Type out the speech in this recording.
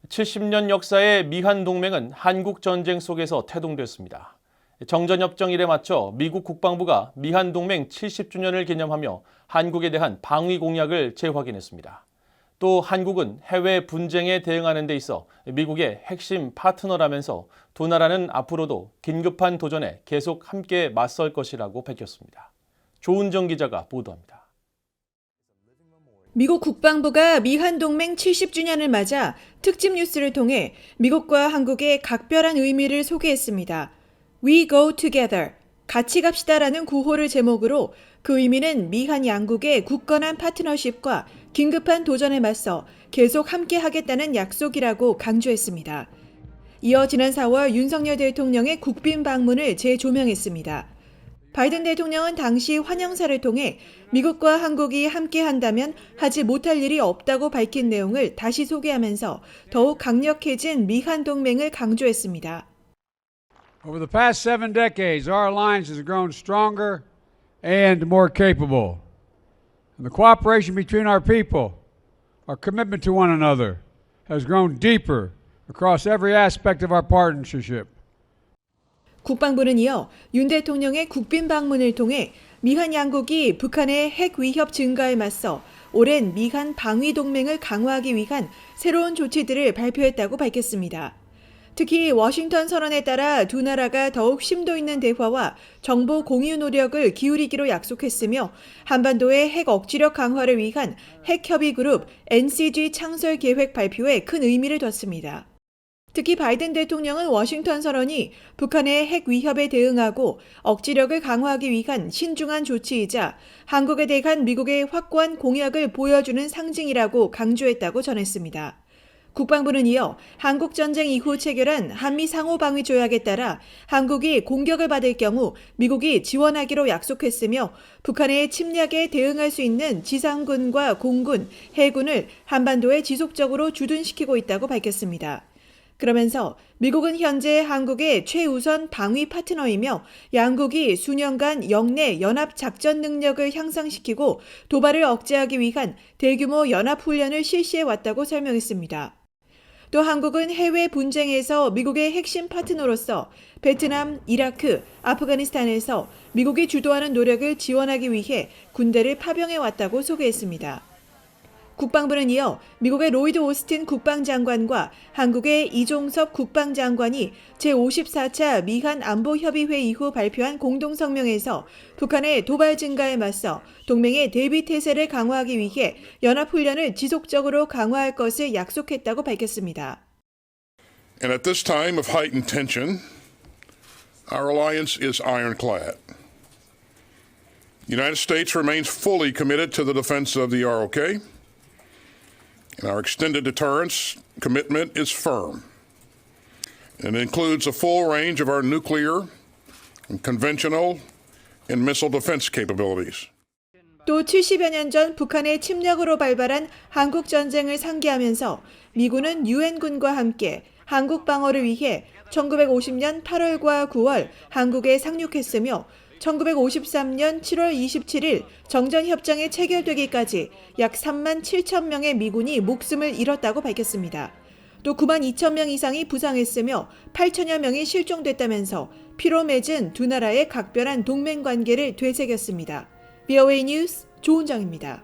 70년 역사의 미한 동맹은 한국 전쟁 속에서 태동됐습니다. 정전협정일에 맞춰 미국 국방부가 미한 동맹 70주년을 기념하며 한국에 대한 방위 공약을 재확인했습니다. 또 한국은 해외 분쟁에 대응하는 데 있어 미국의 핵심 파트너라면서 두 나라는 앞으로도 긴급한 도전에 계속 함께 맞설 것이라고 밝혔습니다. 조은정 기자가 보도합니다. 미국 국방부가 미한 동맹 70주년을 맞아 특집 뉴스를 통해 미국과 한국의 각별한 의미를 소개했습니다. We go together, 같이 갑시다라는 구호를 제목으로 그 의미는 미한 양국의 굳건한 파트너십과 긴급한 도전에 맞서 계속 함께 하겠다는 약속이라고 강조했습니다. 이어 지난 4월 윤석열 대통령의 국빈 방문을 재조명했습니다. 바이든 대통령은 당시 환영사를 통해 미국과 한국이 함께 한다면 하지 못할 일이 없다고 밝힌 내용을 다시 소개하면서 더욱 강력해진 미한 동맹을 강조했습니다. Over the past 7 decades, our alliance has grown stronger and more capable. And the cooperation between our people, our commitment to one another, has grown deeper across every aspect of our partnership. 국방부는 이어 윤 대통령의 국빈 방문을 통해 미한 양국이 북한의 핵 위협 증가에 맞서 오랜 미한 방위 동맹을 강화하기 위한 새로운 조치들을 발표했다고 밝혔습니다. 특히 워싱턴 선언에 따라 두 나라가 더욱 심도 있는 대화와 정보 공유 노력을 기울이기로 약속했으며 한반도의 핵 억지력 강화를 위한 핵협의그룹 NCG 창설 계획 발표에 큰 의미를 뒀습니다. 특히 바이든 대통령은 워싱턴 선언이 북한의 핵 위협에 대응하고 억지력을 강화하기 위한 신중한 조치이자 한국에 대한 미국의 확고한 공약을 보여주는 상징이라고 강조했다고 전했습니다. 국방부는 이어 한국 전쟁 이후 체결한 한미 상호방위 조약에 따라 한국이 공격을 받을 경우 미국이 지원하기로 약속했으며 북한의 침략에 대응할 수 있는 지상군과 공군, 해군을 한반도에 지속적으로 주둔시키고 있다고 밝혔습니다. 그러면서 미국은 현재 한국의 최우선 방위 파트너이며 양국이 수년간 영내 연합 작전 능력을 향상시키고 도발을 억제하기 위한 대규모 연합훈련을 실시해왔다고 설명했습니다. 또 한국은 해외 분쟁에서 미국의 핵심 파트너로서 베트남, 이라크, 아프가니스탄에서 미국이 주도하는 노력을 지원하기 위해 군대를 파병해왔다고 소개했습니다. 국방부는 이어 미국의 로이드 오스틴 국방장관과 한국의 이종섭 국방장관이 제54차 미한 안보협의회 이후 발표한 공동성명에서 북한의 도발 증가에 맞서 동맹의 대비태세를 강화하기 위해 연합훈련을 지속적으로 강화할 것을 약속했다고 밝혔습니다. And at this time of heightened tension, our alliance is ironclad. The United States remains fully committed to the defense of the ROK. And our extended deterrence commitment is firm. And it includes a full range of our nuclear, and conventional, and missile defense capabilities. 또 70여 년 전 북한의 침략으로 발발한 한국 전쟁을 상기하면서 미군은 유엔군과 함께 한국 방어를 위해 1950년 8월과 9월 한국에 상륙했으며 1953년 7월 27일 정전협정이 체결되기까지 약 3만 7천 명의 미군이 목숨을 잃었다고 밝혔습니다. 또 9만 2천 명 이상이 부상했으며 8천여 명이 실종됐다면서 피로 맺은 두 나라의 각별한 동맹 관계를 되새겼습니다. VOA 뉴스 조은정입니다.